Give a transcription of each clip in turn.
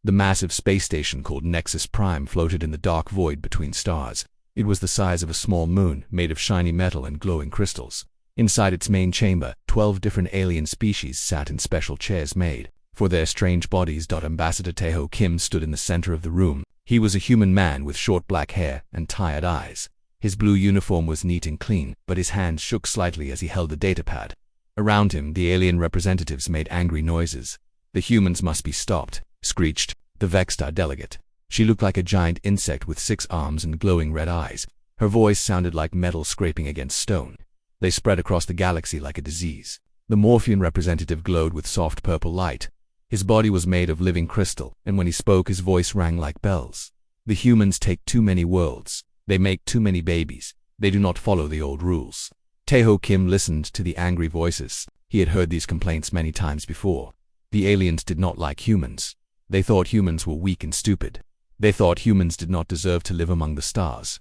The massive space station called Nexus Prime floated in the dark void between stars. It was the size of a small moon, made of shiny metal and glowing crystals. Inside its main chamber, 12 different alien species sat in special chairs made for their strange bodies. Ambassador Taeho Kim stood in the center of the room. He was a human man with short black hair and tired eyes. His blue uniform was neat and clean, but his hands shook slightly as he held the datapad. Around him, the alien representatives made angry noises. "The humans must be stopped," screeched the Vexstar delegate. She looked like a giant insect with 6 arms and glowing red eyes. Her voice sounded like metal scraping against stone. They spread across the galaxy like a disease. The Morphean representative glowed with soft purple light. His body was made of living crystal, and when he spoke his voice rang like bells. "The humans take too many worlds. They make too many babies. They do not follow the old rules." Taeho Kim listened to the angry voices. He had heard these complaints many times before. The aliens did not like humans. They thought humans were weak and stupid. They thought humans did not deserve to live among the stars.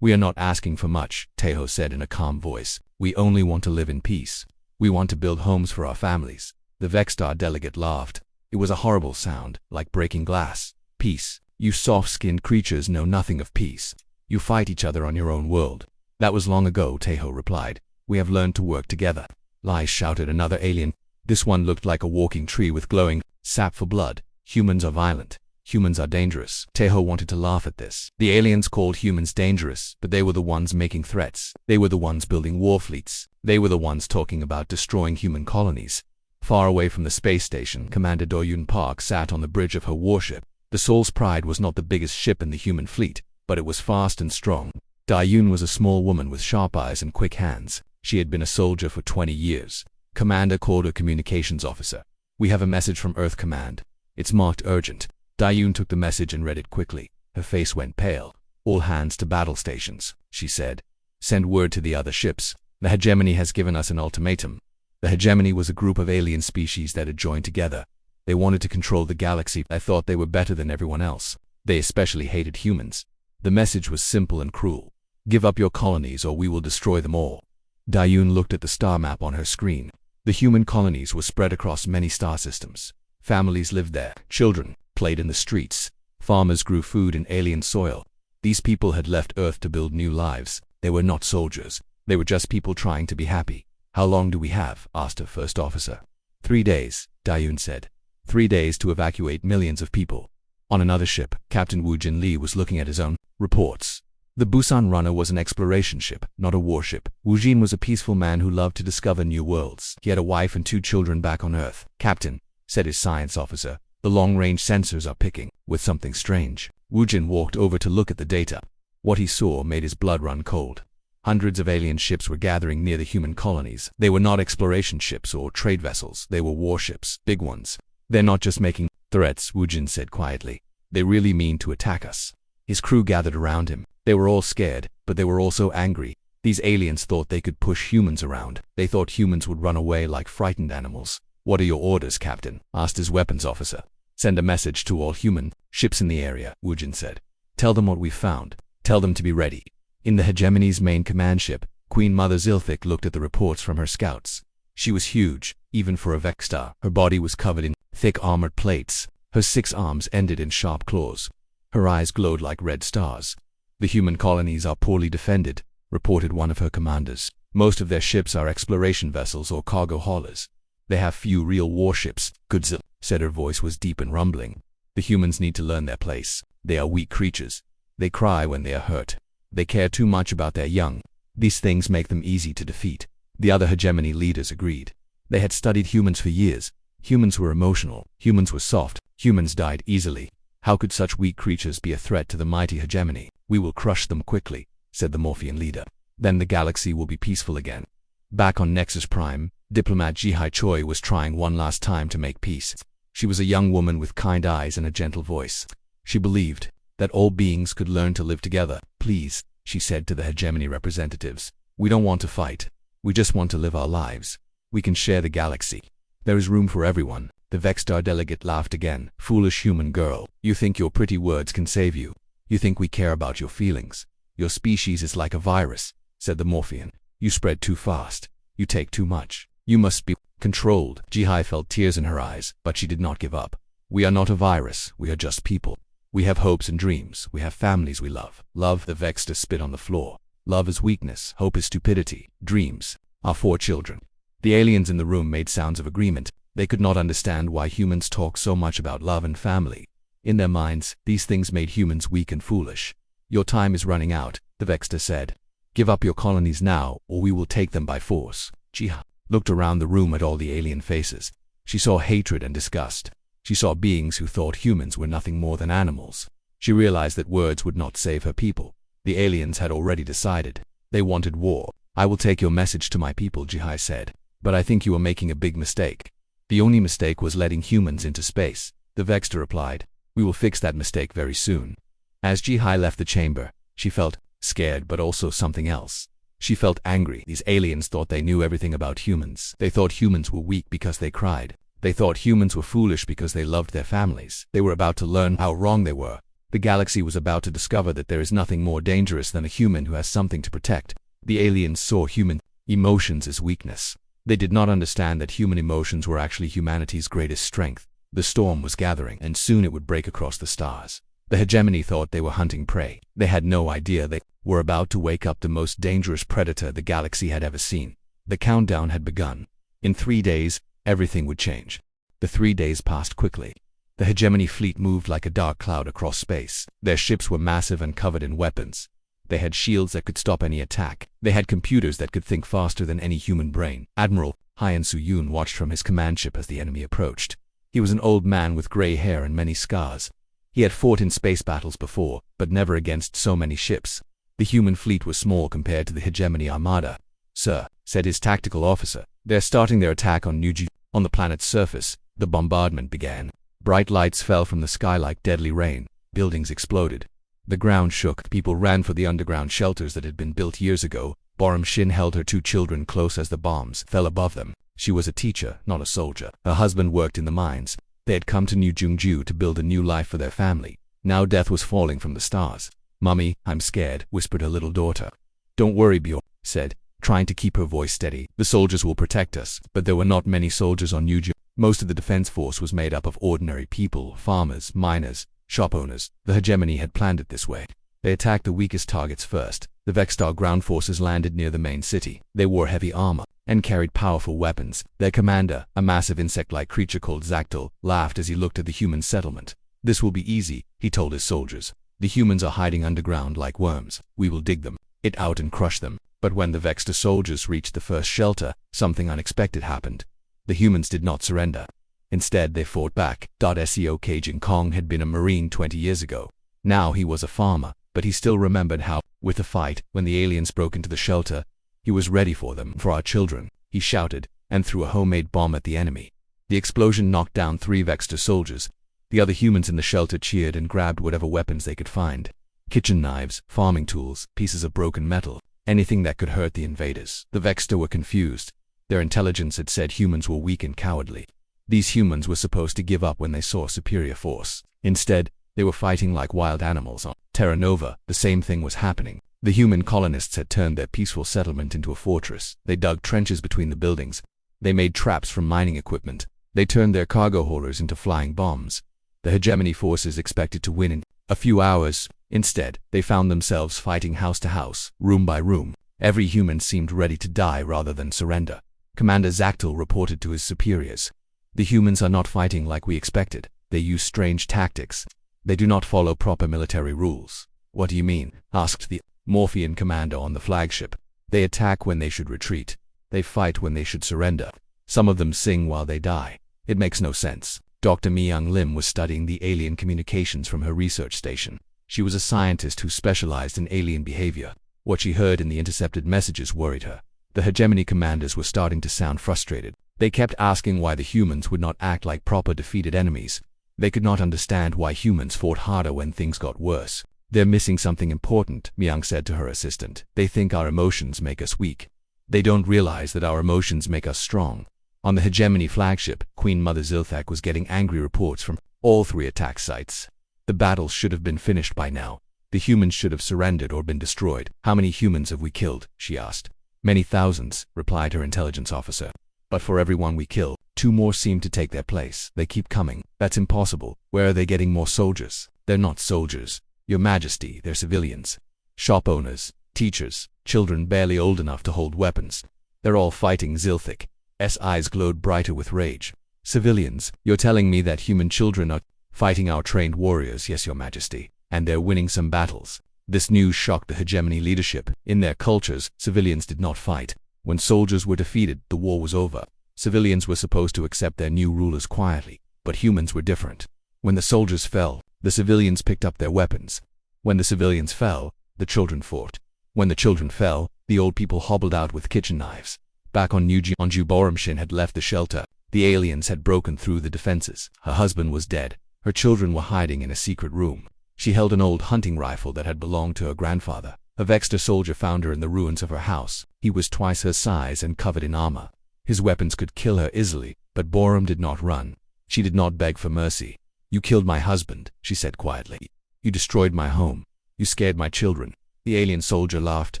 "We are not asking for much," Taeho said in a calm voice. "We only want to live in peace. We want to build homes for our families." The Vexstar delegate laughed. It was a horrible sound, like breaking glass. "Peace? You soft-skinned creatures know nothing of peace. You fight each other on your own world." "That was long ago," Taeho replied. "We have learned to work together." "Lies," shouted another alien. This one looked like a walking tree with glowing sap for blood. "Humans are violent. Humans are dangerous." Taeho wanted to laugh at this. The aliens called humans dangerous, but they were the ones making threats. They were the ones building war fleets. They were the ones talking about destroying human colonies. Far away from the space station, Commander Do-Yoon Park sat on the bridge of her warship. The Soul's Pride was not the biggest ship in the human fleet, but it was fast and strong. Da-Yoon was a small woman with sharp eyes and quick hands. She had been a soldier for 20 years. Commander called her communications officer. "We have a message from Earth Command. It's marked urgent." Da-Yoon took the message and read it quickly. Her face went pale. "All hands to battle stations," she said. "Send word to the other ships. The hegemony has given us an ultimatum." The hegemony was a group of alien species that had joined together. They wanted to control the galaxy. I thought they were better than everyone else. They especially hated humans. The message was simple and cruel. "Give up your colonies or we will destroy them all." Da-Yoon looked at the star map on her screen. The human colonies were spread across many star systems. Families lived there. Children played in the streets. Farmers grew food in alien soil. These people had left Earth to build new lives. They were not soldiers. They were just people trying to be happy. "How long do we have?" asked her first officer. 3 days, Da-Yoon said. 3 days to evacuate millions of people. On another ship, Captain Woo Jin Lee was looking at his own reports. The Busan Runner was an exploration ship, not a warship. Woo Jin was a peaceful man who loved to discover new worlds. He had a wife and 2 children back on Earth. "Captain," said his science officer, "the long-range sensors are picking with something strange." Woo Jin walked over to look at the data. What he saw made his blood run cold. Hundreds of alien ships were gathering near the human colonies. They were not exploration ships or trade vessels. They were warships, big ones. "They're not just making threats," Woo Jin said quietly. "They really mean to attack us." His crew gathered around him. They were all scared, but they were also angry. These aliens thought they could push humans around. They thought humans would run away like frightened animals. "What are your orders, Captain?" asked his weapons officer. "Send a message to all human ships in the area," Woo Jin said. "Tell them what we've found. Tell them to be ready." In the hegemony's main command ship, Queen Mother Zilthik looked at the reports from her scouts. She was huge, even for a Vexstar. Her body was covered in thick armored plates. Her 6 arms ended in sharp claws. Her eyes glowed like red stars. "The human colonies are poorly defended," reported one of her commanders. "Most of their ships are exploration vessels or cargo haulers. They have few real warships." "Godzilla," said her voice was deep and rumbling. "The humans need to learn their place. They are weak creatures. They cry when they are hurt. They care too much about their young. These things make them easy to defeat." The other hegemony leaders agreed. They had studied humans for years. Humans were emotional. Humans were soft. Humans died easily. How could such weak creatures be a threat to the mighty hegemony? "We will crush them quickly," said the Morphean leader. "Then the galaxy will be peaceful again." Back on Nexus Prime, diplomat Ji-Hai Choi was trying one last time to make peace. She was a young woman with kind eyes and a gentle voice. She believed that all beings could learn to live together. "Please," she said to the hegemony representatives, "we don't want to fight. We just want to live our lives. We can share the galaxy. There is room for everyone." The Vexstar delegate laughed again. "Foolish human girl. You think your pretty words can save you. You think we care about your feelings. Your species is like a virus," said the Morphean. "You spread too fast. You take too much. You must be controlled." Ji-Hai felt tears in her eyes, but she did not give up. We are not a virus, we are just people. We have hopes and dreams, we have families we love. Love, the Vexter spit on the floor. Love is weakness, hope is stupidity, dreams are for children. The aliens in the room made sounds of agreement. They could not understand why humans talk so much about love and family. In their minds, these things made humans weak and foolish. Your time is running out, the Vexter said. Give up your colonies now, or we will take them by force. Jiha looked around the room at all the alien faces. She saw hatred and disgust. She saw beings who thought humans were nothing more than animals. She realized that words would not save her people. The aliens had already decided. They wanted war. I will take your message to my people, Jihai said. But I think you are making a big mistake. The only mistake was letting humans into space, the Vexter replied. We will fix that mistake very soon. As Jihai left the chamber, she felt scared but also something else. She felt angry. These aliens thought they knew everything about humans. They thought humans were weak because they cried. They thought humans were foolish because they loved their families. They were about to learn how wrong they were. The galaxy was about to discover that there is nothing more dangerous than a human who has something to protect. The aliens saw human emotions as weakness. They did not understand that human emotions were actually humanity's greatest strength. The storm was gathering, and soon it would break across the stars. The hegemony thought they were hunting prey. They had no idea they were about to wake up the most dangerous predator the galaxy had ever seen. The countdown had begun. In 3 days, everything would change. The 3 days passed quickly. The hegemony fleet moved like a dark cloud across space. Their ships were massive and covered in weapons. They had shields that could stop any attack. They had computers that could think faster than any human brain. Admiral Hyan Suyun watched from his command ship as the enemy approached. He was an old man with gray hair and many scars. He had fought in space battles before, but never against so many ships. The human fleet was small compared to the hegemony armada. Sir, said his tactical officer, they're starting their attack on Nuji. On the planet's surface, the bombardment began. Bright lights fell from the sky like deadly rain. Buildings exploded. The ground shook. People ran for the underground shelters that had been built years ago. Borum Shin held her 2 children close as the bombs fell above them. She was a teacher, not a soldier. Her husband worked in the mines. They had come to New Jungju to build a new life for their family. Now death was falling from the stars. Mummy, I'm scared, whispered her little daughter. Don't worry, Bjorn said, trying to keep her voice steady. The soldiers will protect us. But there were not many soldiers on New Jungju. Most of the defense force was made up of ordinary people, farmers, miners, shop owners. The hegemony had planned it this way. They attacked the weakest targets first. The Vextar ground forces landed near the main city. They wore heavy armor and carried powerful weapons. Their commander, a massive insect-like creature called Zactyl, laughed as he looked at the human settlement. This will be easy, he told his soldiers. The humans are hiding underground like worms. We will dig them out and crush them. But when the Vextar soldiers reached the first shelter, something unexpected happened. The humans did not surrender. Instead, they fought back. Seo Kajin Kong had been a Marine 20 years ago. Now he was a farmer, but he still remembered how, with the fight, when the aliens broke into the shelter, he was ready for them. For our children, he shouted, and threw a homemade bomb at the enemy. The explosion knocked down 3 Vextar soldiers. The other humans in the shelter cheered and grabbed whatever weapons they could find. Kitchen knives, farming tools, pieces of broken metal, anything that could hurt the invaders. The Vextar were confused. Their intelligence had said humans were weak and cowardly. These humans were supposed to give up when they saw superior force. Instead, they were fighting like wild animals. On Terra Nova, the same thing was happening. The human colonists had turned their peaceful settlement into a fortress. They dug trenches between the buildings. They made traps from mining equipment. They turned their cargo haulers into flying bombs. The hegemony forces expected to win in a few hours. Instead, they found themselves fighting house to house, room by room. Every human seemed ready to die rather than surrender. Commander Zactyl reported to his superiors. The humans are not fighting like we expected. They use strange tactics. They do not follow proper military rules. What do you mean? Asked the Morphean commander on the flagship. They attack when they should retreat. They fight when they should surrender. Some of them sing while they die. It makes no sense. Dr. Mi-Young Lim was studying the alien communications from her research station. She was a scientist who specialized in alien behavior. What she heard in the intercepted messages worried her. The hegemony commanders were starting to sound frustrated. They kept asking why the humans would not act like proper defeated enemies. They could not understand why humans fought harder when things got worse. They're missing something important, Mi-Young said to her assistant. They think our emotions make us weak. They don't realize that our emotions make us strong. On the hegemony flagship, Queen Mother Zilthak was getting angry reports from all 3 attack sites. The battles should have been finished by now. The humans should have surrendered or been destroyed. How many humans have we killed? She asked. Many thousands, replied her intelligence officer. But for everyone we kill, 2 more seem to take their place. They keep coming. That's impossible. Where are they getting more soldiers? They're not soldiers, Your Majesty, they're civilians. Shop owners, teachers, children barely old enough to hold weapons. They're all fighting Zilthic's eyes glowed brighter with rage. Civilians, you're telling me that human children are fighting our trained warriors? Yes, Your Majesty, and they're winning some battles. This news shocked the hegemony leadership. In their cultures, civilians did not fight. When soldiers were defeated, the war was over. Civilians were supposed to accept their new rulers quietly, but humans were different. When the soldiers fell, the civilians picked up their weapons. When the civilians fell, the children fought. When the children fell, the old people hobbled out with kitchen knives. Back on New Borumshin had left the shelter. The aliens had broken through the defenses. Her husband was dead. Her children were hiding in a secret room. She held an old hunting rifle that had belonged to her grandfather. A Vexter soldier found her in the ruins of her house. He was twice her size and covered in armor. His weapons could kill her easily, but Borum did not run. She did not beg for mercy. You killed my husband, she said quietly. You destroyed my home. You scared my children. The alien soldier laughed.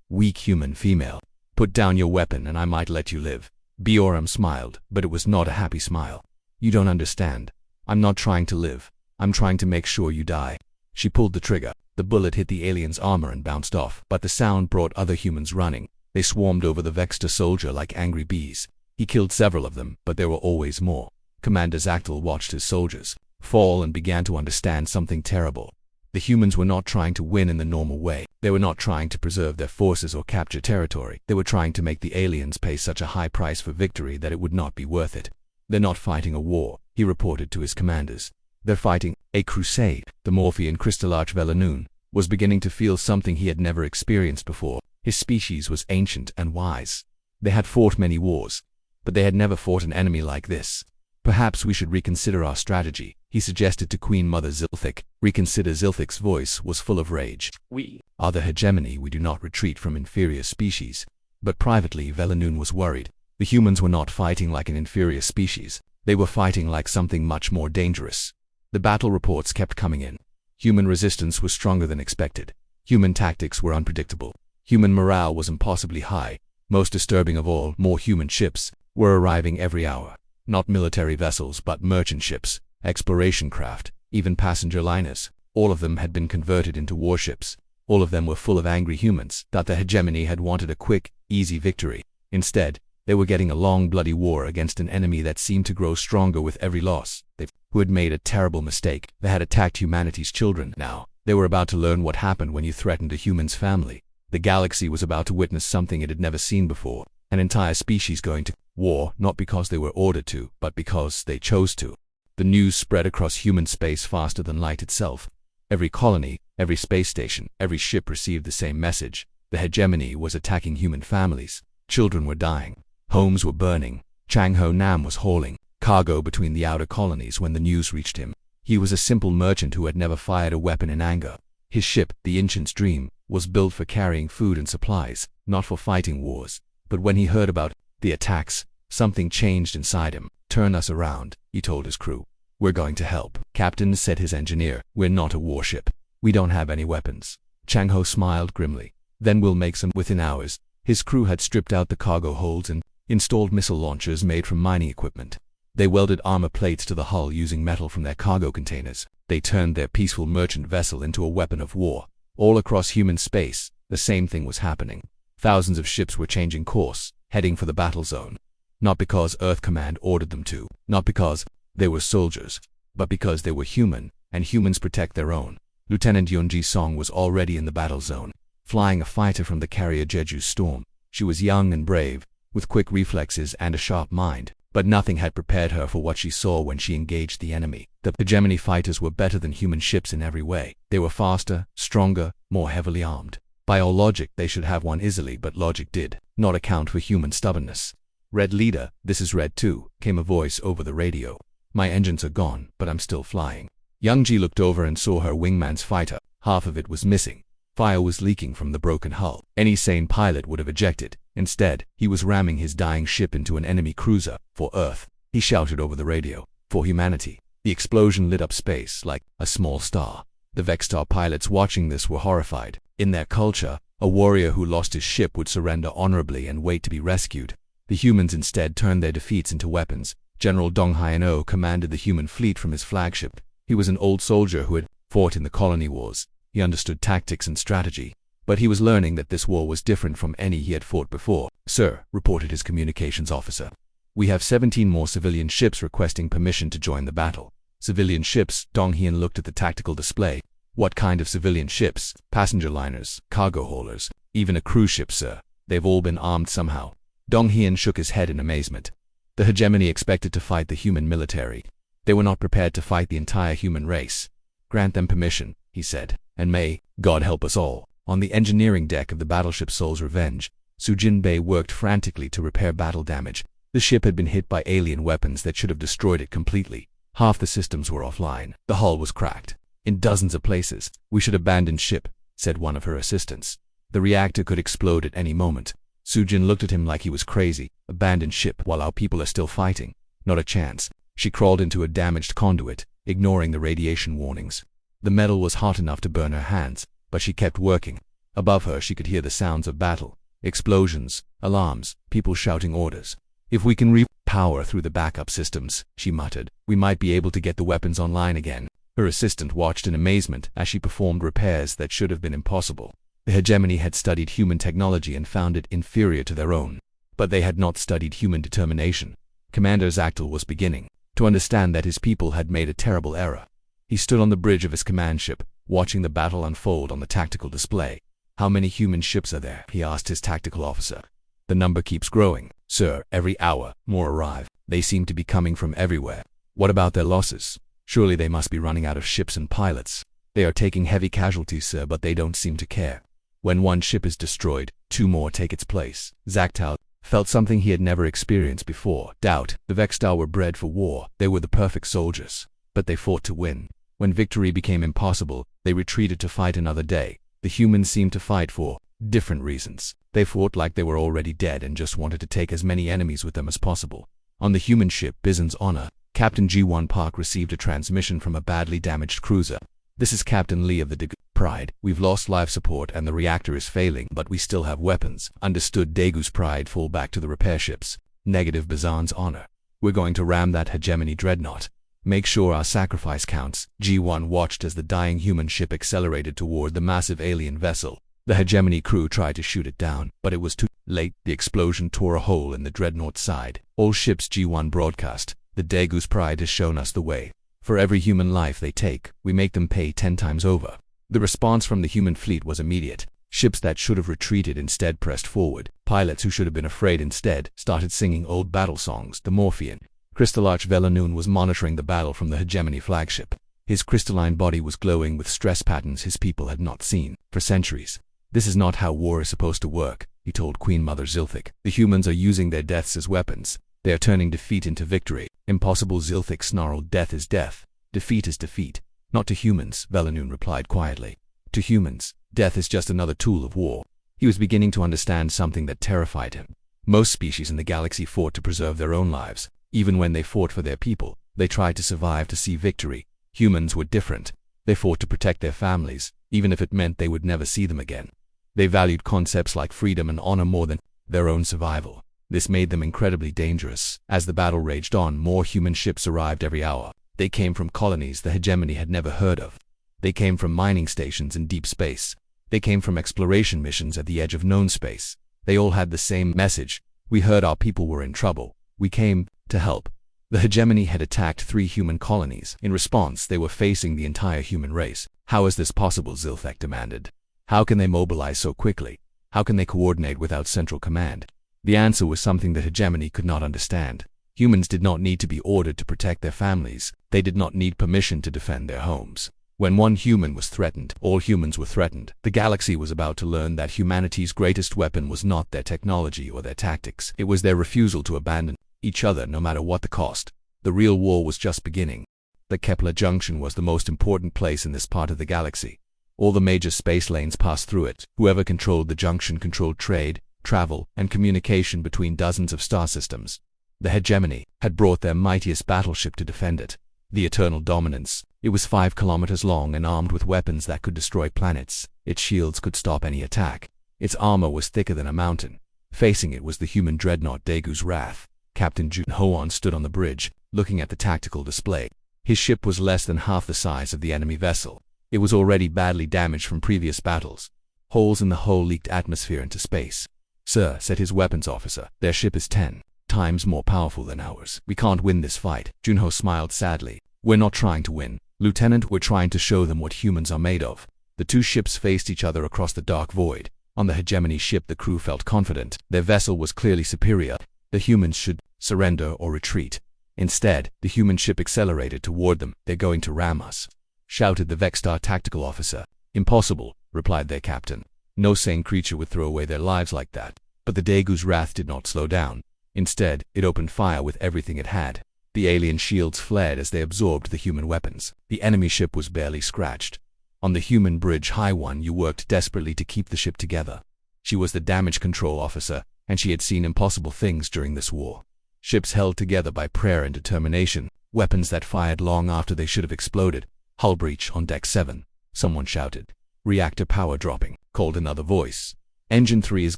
Weak human female. Put down your weapon and I might let you live. Borum smiled, but it was not a happy smile. You don't understand. I'm not trying to live. I'm trying to make sure you die. She pulled the trigger. The bullet hit the alien's armor and bounced off, but the sound brought other humans running. They swarmed over the Vexter soldier like angry bees. He killed several of them, but there were always more. Commander Zactel watched his soldiers fall and began to understand something terrible. The humans were not trying to win in the normal way. They were not trying to preserve their forces or capture territory. They were trying to make the aliens pay such a high price for victory that it would not be worth it. They're not fighting a war, he reported to his commanders. They're fighting a crusade. The Morphean Crystallarch Velanoon was beginning to feel something he had never experienced before. His species was ancient and wise. They had fought many wars, but they had never fought an enemy like this. Perhaps we should reconsider our strategy, he suggested to Queen Mother Zilthic. Reconsider. Zilthic's voice was full of rage. We are the hegemony. We do not retreat from inferior species. But privately, Velanoon was worried. The humans were not fighting like an inferior species. They were fighting like something much more dangerous. The battle reports kept coming in. Human resistance was stronger than expected. Human tactics were unpredictable. Human morale was impossibly high. Most disturbing of all, more human ships were arriving every hour. Not military vessels, but merchant ships, exploration craft, even passenger liners. All of them had been converted into warships. All of them were full of angry humans that the hegemony had wanted a quick, easy victory. Instead, they were getting a long, bloody war against an enemy that seemed to grow stronger with every loss. Who had made a terrible mistake. They had attacked humanity's children. Now, they were about to learn what happened when you threatened a human's family. The galaxy was about to witness something it had never seen before. An entire species going to war, not because they were ordered to, but because they chose to. The news spread across human space faster than light itself. Every colony, every space station, every ship received the same message. The hegemony was attacking human families. Children were dying. Homes were burning. Chang Ho Nam was hauling cargo between the outer colonies when the news reached him. He was a simple merchant who had never fired a weapon in anger. His ship, the Ancient's Dream, was built for carrying food and supplies, not for fighting wars. But when he heard about the attacks, something changed inside him. Turn us around, he told his crew. We're going to help. Captain, said his engineer, we're not a warship. We don't have any weapons. Chang Ho smiled grimly. Then we'll make some. Within hours, his crew had stripped out the cargo holds and installed missile launchers made from mining equipment. They welded armor plates to the hull using metal from their cargo containers. They turned their peaceful merchant vessel into a weapon of war. All across human space, the same thing was happening. Thousands of ships were changing course, heading for the battle zone. Not because Earth Command ordered them to, not because they were soldiers, but because they were human, and humans protect their own. Lieutenant Yunji Song was already in the battle zone, flying a fighter from the carrier Jeju Storm. She was young and brave, with quick reflexes and a sharp mind. But nothing had prepared her for what she saw when she engaged the enemy. The hegemony fighters were better than human ships in every way. They were faster, stronger, more heavily armed. By all logic, they should have won easily, but logic did not account for human stubbornness. Red Leader, this is Red 2, came a voice over the radio. My engines are gone, but I'm still flying. Young-ji looked over and saw her wingman's fighter. Half of it was missing. Fire was leaking from the broken hull. Any sane pilot would have ejected. Instead, he was ramming his dying ship into an enemy cruiser. For Earth, he shouted over the radio. For humanity. The explosion lit up space like a small star. The Vextar pilots watching this were horrified. In their culture, a warrior who lost his ship would surrender honorably and wait to be rescued. The humans instead turned their defeats into weapons. General Dong Hyano commanded the human fleet from his flagship. He was an old soldier who had fought in the colony wars. He understood tactics and strategy, but he was learning that this war was different from any he had fought before. "Sir," reported his communications officer, "we have 17 more civilian ships requesting permission to join the battle." Civilian ships? Dong Hien looked at the tactical display. "What kind of civilian ships? Passenger liners, cargo haulers, even a cruise ship, sir. They've all been armed somehow." Dong Hien shook his head in amazement. The hegemony expected to fight the human military. They were not prepared to fight the entire human race. "Grant them permission," he said, "and may God help us all." On the engineering deck of the battleship Soul's Revenge, Su Jinbei worked frantically to repair battle damage. The ship had been hit by alien weapons that should have destroyed it completely. Half the systems were offline. The hull was cracked in dozens of places. "We should abandon ship," said one of her assistants. "The reactor could explode at any moment." Su Jin looked at him like he was crazy. "Abandon ship while our people are still fighting? Not a chance." She crawled into a damaged conduit, ignoring the radiation warnings. The metal was hot enough to burn her hands, but she kept working. Above her she could hear the sounds of battle. Explosions, alarms, people shouting orders. "If we can re-power through the backup systems," she muttered, "we might be able to get the weapons online again." Her assistant watched in amazement as she performed repairs that should have been impossible. The hegemony had studied human technology and found it inferior to their own, but they had not studied human determination. Commander Zachtel was beginning to understand that his people had made a terrible error. He stood on the bridge of his command ship, watching the battle unfold on the tactical display. "How many human ships are there?" he asked his tactical officer. "The number keeps growing, sir. Every hour, more arrive. They seem to be coming from everywhere." "What about their losses? Surely they must be running out of ships and pilots." "They are taking heavy casualties, sir, but they don't seem to care. When one ship is destroyed, 2 more take its place." Zachtel felt something he had never experienced before: doubt. The Vextar were bred for war. They were the perfect soldiers, but they fought to win. When victory became impossible, they retreated to fight another day. The humans seemed to fight for different reasons. They fought like they were already dead and just wanted to take as many enemies with them as possible. On the human ship Bison's Honor, Captain G1 Park received a transmission from a badly damaged cruiser. "This is Captain Lee of the Pride. We've lost life support and the reactor is failing, but we still have weapons." "Understood." Daegu's Pride fall back to the repair ships. Negative. Bison's Honor. "We're going to ram that hegemony dreadnought. Make sure our sacrifice counts." G1 watched as the dying human ship accelerated toward the massive alien vessel. The hegemony crew tried to shoot it down, but it was too late. The explosion tore a hole in the dreadnought's side. "All ships," G1 broadcast, "the Daegu's Pride has shown us the way. For every human life they take, we make them pay 10 times over." The response from the human fleet was immediate. Ships that should have retreated instead pressed forward. Pilots who should have been afraid instead started singing old battle songs. The Morphean. Crystallarch Velanoon was monitoring the battle from the hegemony flagship. His crystalline body was glowing with stress patterns his people had not seen for centuries. "This is not how war is supposed to work," he told Queen Mother Zilthik. "The humans are using their deaths as weapons. They are turning defeat into victory." "Impossible," Zilthik snarled. "Death is death. Defeat is defeat." "Not to humans," Velanoon replied quietly. "To humans, death is just another tool of war." He was beginning to understand something that terrified him. Most species in the galaxy fought to preserve their own lives. Even when they fought for their people, they tried to survive to see victory. Humans were different. They fought to protect their families, even if it meant they would never see them again. They valued concepts like freedom and honor more than their own survival. This made them incredibly dangerous. As the battle raged on, more human ships arrived every hour. They came from colonies the hegemony had never heard of. They came from mining stations in deep space. They came from exploration missions at the edge of known space. They all had the same message: "We heard our people were in trouble. We came to help." The hegemony had attacked 3 human colonies. In response, they were facing the entire human race. "How is this possible?" Zilthek demanded. "How can they mobilize so quickly? How can they coordinate without central command?" The answer was something the hegemony could not understand. Humans did not need to be ordered to protect their families. They did not need permission to defend their homes. When one human was threatened, all humans were threatened. The galaxy was about to learn that humanity's greatest weapon was not their technology or their tactics. It was their refusal to abandon each other no matter what the cost. The real war was just beginning. The Kepler Junction was the most important place in this part of the galaxy. All the major space lanes passed through it. Whoever controlled the junction controlled trade, travel, and communication between dozens of star systems. The hegemony had brought their mightiest battleship to defend it. The Eternal Dominance. It was 5 kilometers long and armed with weapons that could destroy planets. Its shields could stop any attack. Its armor was thicker than a mountain. Facing it was the human dreadnought Daegu's Wrath. Captain Jun Hoan stood on the bridge, looking at the tactical display. His ship was less than half the size of the enemy vessel. It was already badly damaged from previous battles. Holes in the hull leaked atmosphere into space. "Sir," said his weapons officer, "their ship is 10 times more powerful than ours. We can't win this fight." Junho smiled sadly. "We're not trying to win, Lieutenant. We're trying to show them what humans are made of." The two ships faced each other across the dark void. On the hegemony ship, the crew felt confident. Their vessel was clearly superior. The humans should surrender or retreat. Instead, the human ship accelerated toward them. "They're going to ram us," shouted the Vexstar tactical officer. "Impossible," replied their captain. "No sane creature would throw away their lives like that." But the Daegu's wrath did not slow down. Instead, it opened fire with everything it had. The alien shields fled as they absorbed the human weapons. The enemy ship was barely scratched. On the human bridge, Haiwan Yu worked desperately to keep the ship together. She was the damage control officer, and she had seen impossible things during this war. Ships held together by prayer and determination, weapons that fired long after they should have exploded. "Hull breach on deck 7, someone shouted. "Reactor power dropping," called another voice. "Engine 3 is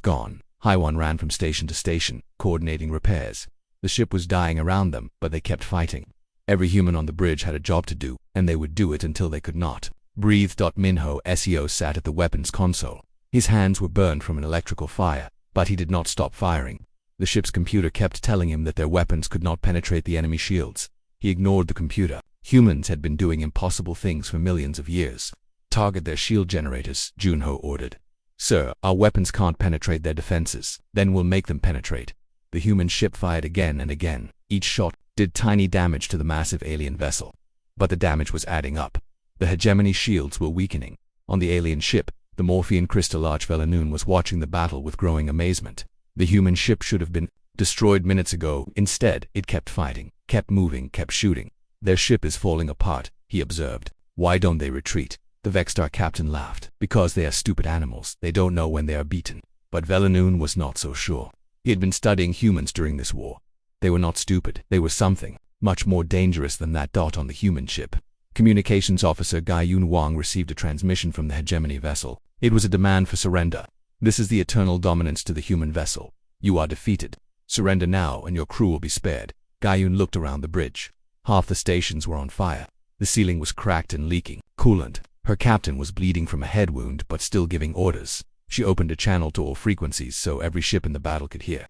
gone." Haiwan ran from station to station, coordinating repairs. The ship was dying around them, but they kept fighting. Every human on the bridge had a job to do, and they would do it until they could not. Breathe. Minho SEO sat at the weapons console. His hands were burned from an electrical fire, but he did not stop firing. The ship's computer kept telling him that their weapons could not penetrate the enemy shields. He ignored the computer. Humans had been doing impossible things for millions of years. "Target their shield generators," Junho ordered. "Sir, our weapons can't penetrate their defenses." "Then we'll make them penetrate." The human ship fired again and again. Each shot did tiny damage to the massive alien vessel. But the damage was adding up. The hegemony shields were weakening. On the alien ship, the Morphean crystal Archvelanoon was watching the battle with growing amazement. The human ship should have been destroyed minutes ago. Instead, it kept fighting, kept moving, kept shooting. "Their ship is falling apart," he observed. "Why don't they retreat?" The Vexstar captain laughed. "Because they are stupid animals. They don't know when they are beaten." But Velanoon was not so sure. He had been studying humans during this war. They were not stupid. They were something much more dangerous than that dot on the human ship. Communications officer Gai Yun Wang received a transmission from the hegemony vessel. It was a demand for surrender. "This is the eternal dominance to the human vessel. You are defeated. Surrender now and your crew will be spared." Gai Yun looked around the bridge. Half the stations were on fire. The ceiling was cracked and leaking coolant. Her captain was bleeding from a head wound but still giving orders. She opened a channel to all frequencies so every ship in the battle could hear.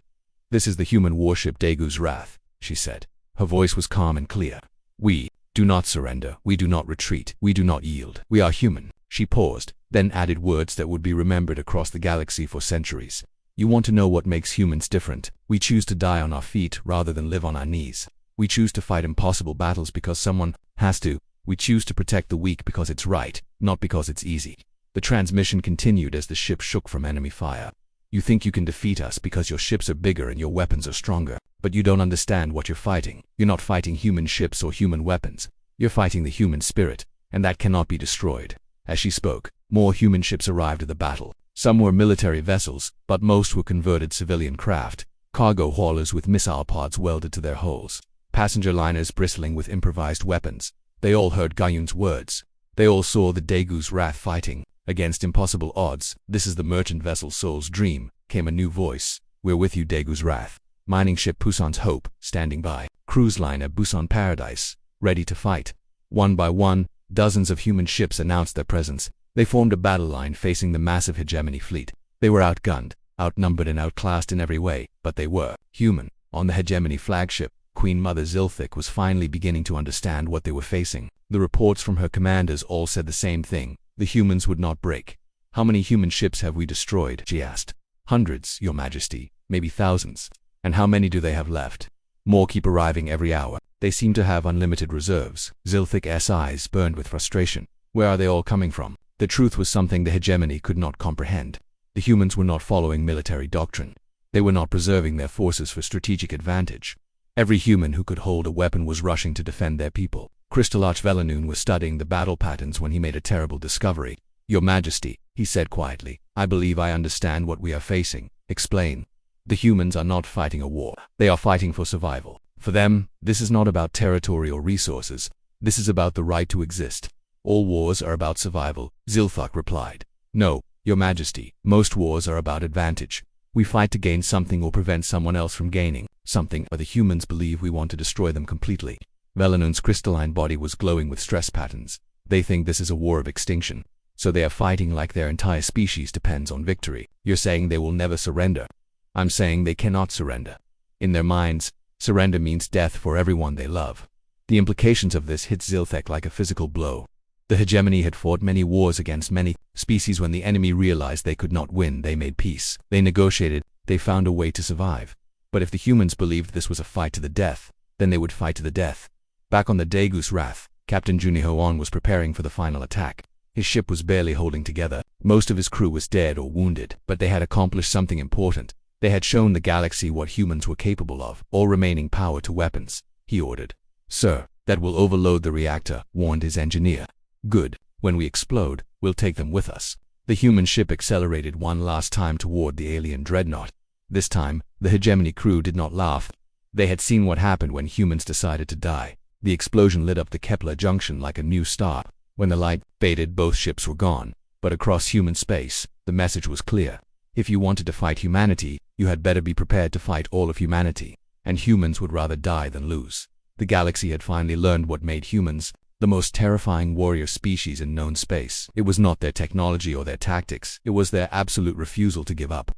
"This is the human warship Daegu's Wrath," she said. Her voice was calm and clear. "We do not surrender. We do not retreat. We do not yield. We are human." She paused, then added words that would be remembered across the galaxy for centuries. "You want to know what makes humans different? We choose to die on our feet rather than live on our knees. We choose to fight impossible battles because someone has to. We choose to protect the weak because it's right, not because it's easy." The transmission continued as the ship shook from enemy fire. "You think you can defeat us because your ships are bigger and your weapons are stronger, but you don't understand what you're fighting. You're not fighting human ships or human weapons. You're fighting the human spirit, and that cannot be destroyed." As she spoke, more human ships arrived at the battle. Some were military vessels, but most were converted civilian craft, cargo haulers with missile pods welded to their hulls, passenger liners bristling with improvised weapons. They all heard Gayun's words. They all saw the Daegu's Wrath fighting against impossible odds. "This is the merchant vessel Soul's Dream," came a new voice. "We're with you, Daegu's Wrath." Mining ship Busan's Hope, standing by. Cruise liner Busan Paradise, ready to fight. One by one, dozens of human ships announced their presence. They formed a battle line facing the massive hegemony fleet. They were outgunned, outnumbered and outclassed in every way, but they were human. On the hegemony flagship, Queen Mother Zilthik was finally beginning to understand what they were facing. The reports from her commanders all said the same thing. The humans would not break. "How many human ships have we destroyed?" she asked. "Hundreds, Your Majesty, maybe thousands." "And how many do they have left?" "More keep arriving every hour. They seem to have unlimited reserves." Zilthik's eyes burned with frustration. Where are they all coming from? The truth was something the hegemony could not comprehend. The humans were not following military doctrine. They were not preserving their forces for strategic advantage. Every human who could hold a weapon was rushing to defend their people. Crystal Archvelanoon was studying the battle patterns when he made a terrible discovery. "Your Majesty," he said quietly, "I believe I understand what we are facing." "Explain." "The humans are not fighting a war. They are fighting for survival. For them, this is not about territory or resources. This is about the right to exist." "All wars are about survival," Zilthak replied. "No, Your Majesty, most wars are about advantage. We fight to gain something or prevent someone else from gaining." something, but the humans believe we want to destroy them completely. Velanoon's crystalline body was glowing with stress patterns. They think this is a war of extinction, so they are fighting like their entire species depends on victory. You're saying they will never surrender. I'm saying they cannot surrender. In their minds, surrender means death for everyone they love. The implications of this hit Zilthek like a physical blow. The hegemony had fought many wars against many species. When the enemy realized they could not win, they made peace. They negotiated. They found a way to survive. But if the humans believed this was a fight to the death, then they would fight to the death. Back on the Dagus Wrath, Captain Junihoon was preparing for the final attack. His ship was barely holding together. Most of his crew was dead or wounded, but they had accomplished something important. They had shown the galaxy what humans were capable of. All remaining power to weapons, he ordered. Sir, that will overload the reactor, warned his engineer. Good. When we explode, we'll take them with us. The human ship accelerated one last time toward the alien dreadnought. This time, the hegemony crew did not laugh. They had seen what happened when humans decided to die. The explosion lit up the Kepler junction like a new star. When the light faded, both ships were gone. But across human space, the message was clear. If you wanted to fight humanity, you had better be prepared to fight all of humanity. And humans would rather die than lose. The galaxy had finally learned what made humans the most terrifying warrior species in known space. It was not their technology or their tactics. It was their absolute refusal to give up.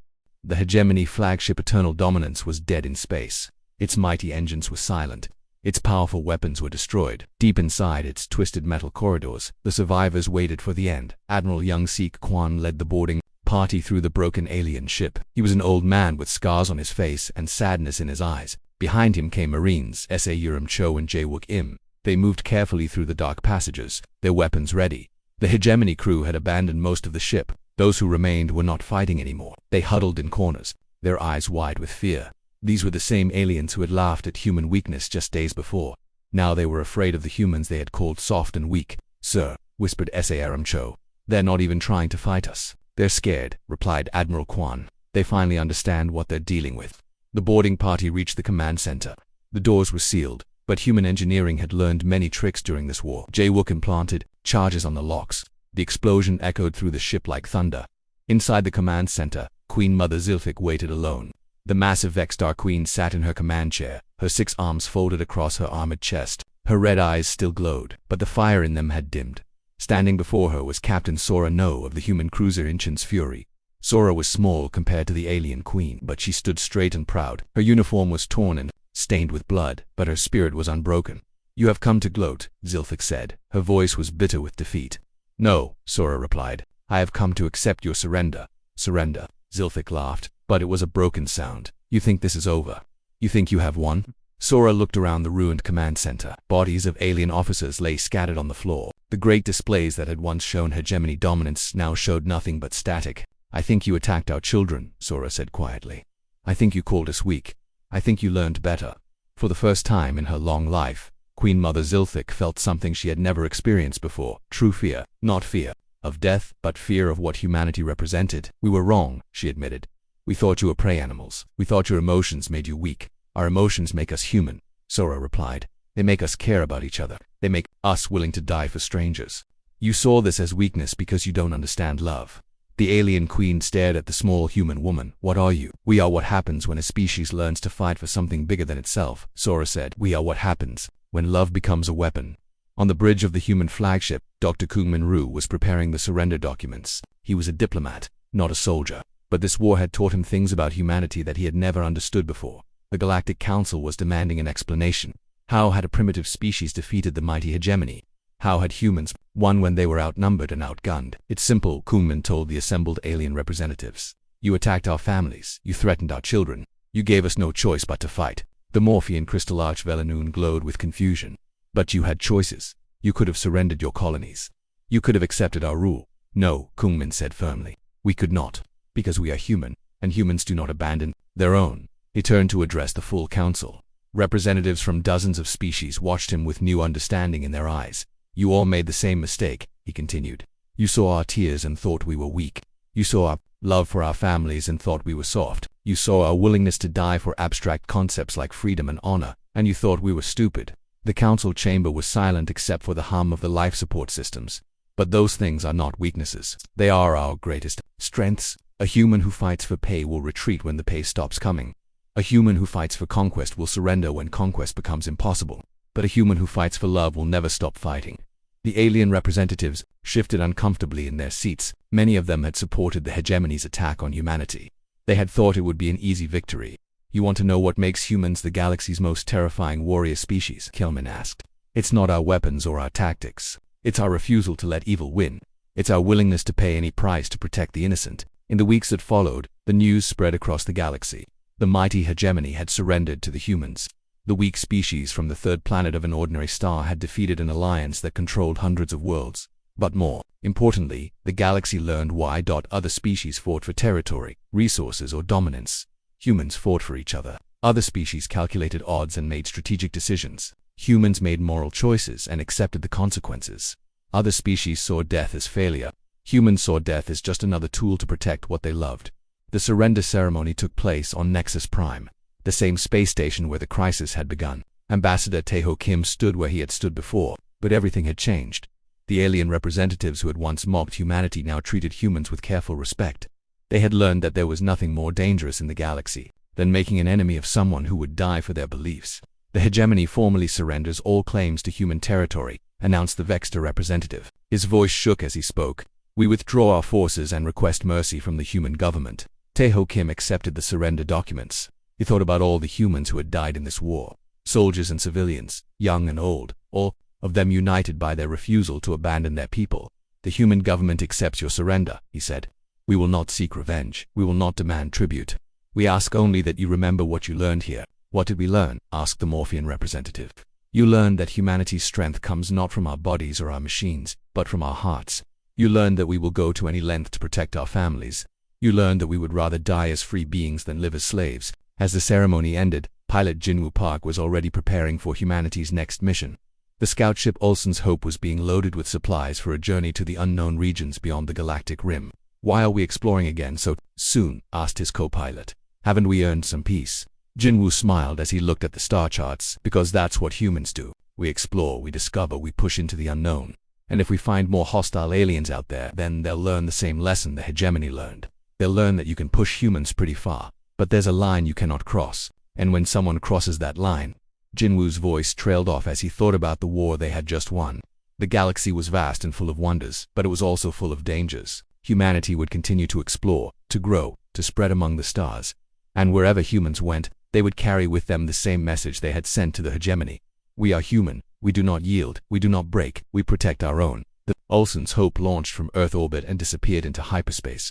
The hegemony flagship Eternal Dominance was dead in space. Its mighty engines were silent. Its powerful weapons were destroyed. Deep inside its twisted metal corridors, the survivors waited for the end. Admiral Young Sik Kwan led the boarding party through the broken alien ship. He was an old man with scars on his face and sadness in his eyes. Behind him came Marines S.A. Urim Cho and Jae-wook Im. They moved carefully through the dark passages, their weapons ready. The hegemony crew had abandoned most of the ship. Those who remained were not fighting anymore. They huddled in corners, their eyes wide with fear. These were the same aliens who had laughed at human weakness just days before. Now they were afraid of the humans they had called soft and weak. Sir, whispered S.A. Urim Cho, they're not even trying to fight us. They're scared, replied Admiral Kwan. They finally understand what they're dealing with. The boarding party reached the command center. The doors were sealed, but human engineering had learned many tricks during this war. Jae-wook implanted charges on the locks. The explosion echoed through the ship like thunder. Inside the command center, Queen Mother Zilthik waited alone. The massive Vexstar Queen sat in her command chair, her 6 arms folded across her armored chest. Her red eyes still glowed, but the fire in them had dimmed. Standing before her was Captain Sora No of the human cruiser Inchen's Fury. Sora was small compared to the alien queen, but she stood straight and proud. Her uniform was torn and stained with blood, but her spirit was unbroken. You have come to gloat, Zilthik said. Her voice was bitter with defeat. No, Sora replied. I have come to accept your surrender. Surrender, Zilthik laughed, but it was a broken sound. You think this is over? You think you have won? Sora looked around the ruined command center. Bodies of alien officers lay scattered on the floor. The great displays that had once shown hegemony dominance now showed nothing but static. I think you attacked our children, Sora said quietly. I think you called us weak. I think you learned better. For the first time in her long life, Queen Mother Zilthik felt something she had never experienced before. True fear, not fear of death, but fear of what humanity represented. We were wrong, she admitted. We thought you were prey animals. We thought your emotions made you weak. Our emotions make us human, Sora replied. They make us care about each other. They make us willing to die for strangers. You saw this as weakness because you don't understand love. The alien queen stared at the small human woman. What are you? We are what happens when a species learns to fight for something bigger than itself, Sora said. We are what happens when love becomes a weapon. On the bridge of the human flagship, Dr. Kungmin Roo was preparing the surrender documents. He was a diplomat, not a soldier. But this war had taught him things about humanity that he had never understood before. The Galactic Council was demanding an explanation. How had a primitive species defeated the mighty hegemony? How had humans won when they were outnumbered and outgunned? It's simple, Kungmin told the assembled alien representatives. You attacked our families. You threatened our children. You gave us no choice but to fight. The Morphean crystal arch Velanoon glowed with confusion. But you had choices. You could have surrendered your colonies. You could have accepted our rule. No, Kungmin said firmly. We could not. Because we are human, and humans do not abandon their own. He turned to address the full council. Representatives from dozens of species watched him with new understanding in their eyes. You all made the same mistake, he continued. You saw our tears and thought we were weak. You saw our love for our families and thought we were soft. You saw our willingness to die for abstract concepts like freedom and honor, and you thought we were stupid. The council chamber was silent except for the hum of the life support systems. But those things are not weaknesses. They are our greatest strengths. A human who fights for pay will retreat when the pay stops coming. A human who fights for conquest will surrender when conquest becomes impossible, but a human who fights for love will never stop fighting. The alien representatives shifted uncomfortably in their seats. Many of them had supported the hegemony's attack on humanity. They had thought it would be an easy victory. You want to know what makes humans the galaxy's most terrifying warrior species? Kelman asked. It's not our weapons or our tactics. It's our refusal to let evil win. It's our willingness to pay any price to protect the innocent. In the weeks that followed, the news spread across the galaxy. The mighty hegemony had surrendered to the humans. The weak species from the third planet of an ordinary star had defeated an alliance that controlled hundreds of worlds. But more importantly, the galaxy learned why other species fought for territory, resources, or dominance. Humans fought for each other. Other species calculated odds and made strategic decisions. Humans made moral choices and accepted the consequences. Other species saw death as failure. Humans saw death as just another tool to protect what they loved. The surrender ceremony took place on Nexus Prime, the same space station where the crisis had begun. Ambassador Taeho Kim stood where he had stood before, but everything had changed. The alien representatives who had once mocked humanity now treated humans with careful respect. They had learned that there was nothing more dangerous in the galaxy than making an enemy of someone who would die for their beliefs. The hegemony formally surrenders all claims to human territory, announced the Vexter representative. His voice shook as he spoke. We withdraw our forces and request mercy from the human government. Taeho Kim accepted the surrender documents. He thought about all the humans who had died in this war. Soldiers and civilians, young and old, all of them united by their refusal to abandon their people. The human government accepts your surrender, he said. We will not seek revenge. We will not demand tribute. We ask only that you remember what you learned here. What did we learn? Asked the Morphean representative. You learned that humanity's strength comes not from our bodies or our machines, but from our hearts. You learned that we will go to any length to protect our families. You learned that we would rather die as free beings than live as slaves. As the ceremony ended, pilot Jinwoo Park was already preparing for humanity's next mission. The scout ship Olsen's Hope was being loaded with supplies for a journey to the unknown regions beyond the galactic rim. Why are we exploring again so soon? Asked his co-pilot. Haven't we earned some peace? Jinwoo smiled as he looked at the star charts. Because that's what humans do. We explore, we discover, we push into the unknown. And if we find more hostile aliens out there, then they'll learn the same lesson the hegemony learned. They'll learn that you can push humans pretty far, but there's a line you cannot cross. And when someone crosses that line, Jinwoo's voice trailed off as he thought about the war they had just won. The galaxy was vast and full of wonders, but it was also full of dangers. Humanity would continue to explore, to grow, to spread among the stars. And wherever humans went, they would carry with them the same message they had sent to the hegemony. We are human. We do not yield. We do not break. We protect our own. The Olsen's Hope launched from Earth orbit and disappeared into hyperspace.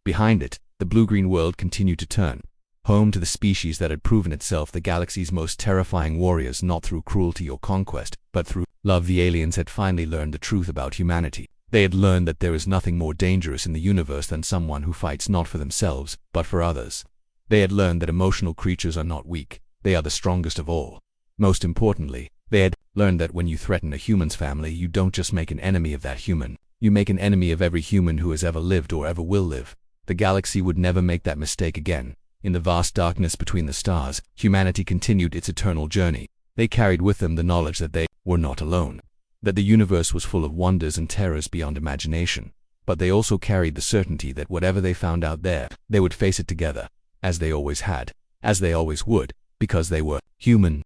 Behind it, the blue-green world continued to turn, home to the species that had proven itself the galaxy's most terrifying warriors, not through cruelty or conquest, but through love. The aliens had finally learned the truth about humanity. They had learned that there is nothing more dangerous in the universe than someone who fights not for themselves, but for others. They had learned that emotional creatures are not weak. They are the strongest of all. Most importantly, they had learned that when you threaten a human's family, you don't just make an enemy of that human. You make an enemy of every human who has ever lived or ever will live. The galaxy would never make that mistake again. In the vast darkness between the stars, humanity continued its eternal journey. They carried with them the knowledge that they were not alone, that the universe was full of wonders and terrors beyond imagination. But they also carried the certainty that whatever they found out there, they would face it together, as they always had, as they always would, because they were human.